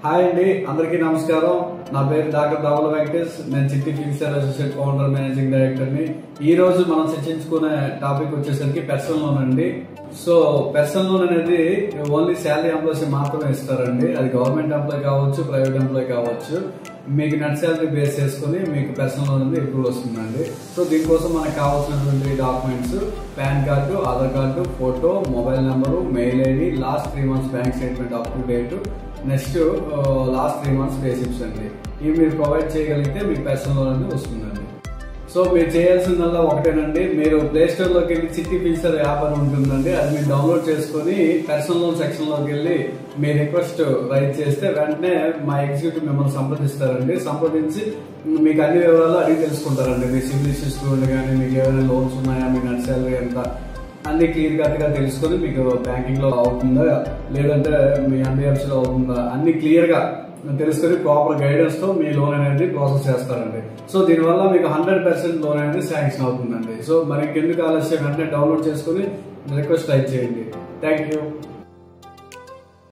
Hi అండి, అందరికీ నమస్కారం. నా పేరు డాక్టర్ ధవల వెంకటేష్. నేను చిట్టి ఫిన్సర్ అసోసియేట్ ఫౌండర్ మేనేజింగ్ డైరెక్టర్ ని. ఈ రోజు మనం చర్చించుకునే టాపిక్ వచ్చేసరికి పర్సనల్ లోన్ అండి. సో పర్సనల్ లోన్ అనేది ఓన్లీ శాలరీ ఎంప్లాయీస్ మాత్రమే ఇస్తారండి. అది గవర్నమెంట్ ఎంప్లాయీ కావచ్చు, ప్రైవేట్ ఎంప్లాయీ కావచ్చు. మీకు నెట్ శాలరీ బేస్ చేసుకుని మీకు పర్సనల్ లోన్ అనేది ఎక్కువ వస్తుందండి. సో దీనికోసం మనకు కావాల్సినటువంటి documents pan card, Aadhaar card, photo, mobile number, mail ID, last 3 months bank statement up to date, next last 3 months basics అండి. ఇవి మీరు ప్రొవైడ్ చేయగలిగితే మీకు పర్సనల్ లోన్ అనేది వస్తుందండి. సో మీరు చేయాల్సిందల్లా ఒకటేనండి, మీరు ప్లే స్టోర్ లోకి వెళ్ళి చిట్టి ఫిన్సర్ యాప్ అని ఉంటుందండి. అది మీరు డౌన్లోడ్ చేసుకుని పర్సనల్ లోన్ సెక్షన్ లోకి వెళ్ళి మీ రిక్వెస్ట్ రైట్ చేస్తే వెంటనే మా ఎగ్జిక్యూటివ్ మిమ్మల్ని సంప్రదిస్తారండి. సంప్రదించి మీకు అన్ని వివరాలు అడిగి తెలుసుకుంటారండి. మీ సిబిల్ ఇష్యూస్ కానీ, మీకు ఏమైనా లోన్స్ ఉన్నాయా, మీ నెట్ శాలరీ ఎంత, అన్ని క్లియర్ కట్ గా తెలుసుకుని మీకు బ్యాంకింగ్ లో అవుతుందా లేదంటే మీ NBFC లో అవుతుందా అన్ని క్లియర్ గా తెలుసుకుని ప్రాపర్ గైడెన్స్ తో మీ లోన్ అనేది ప్రాసెస్ చేస్తారండి. సో దీనివల్ల మీకు 100% లోన్ అనేది శాంక్షన్ అవుతుందండి. సో మరి ఇంకెందుకు ఆలస్యం, వెంటనే డౌన్లోడ్ చేసుకుని రిక్వెస్ట్ టైప్ చేయండి. Thank you.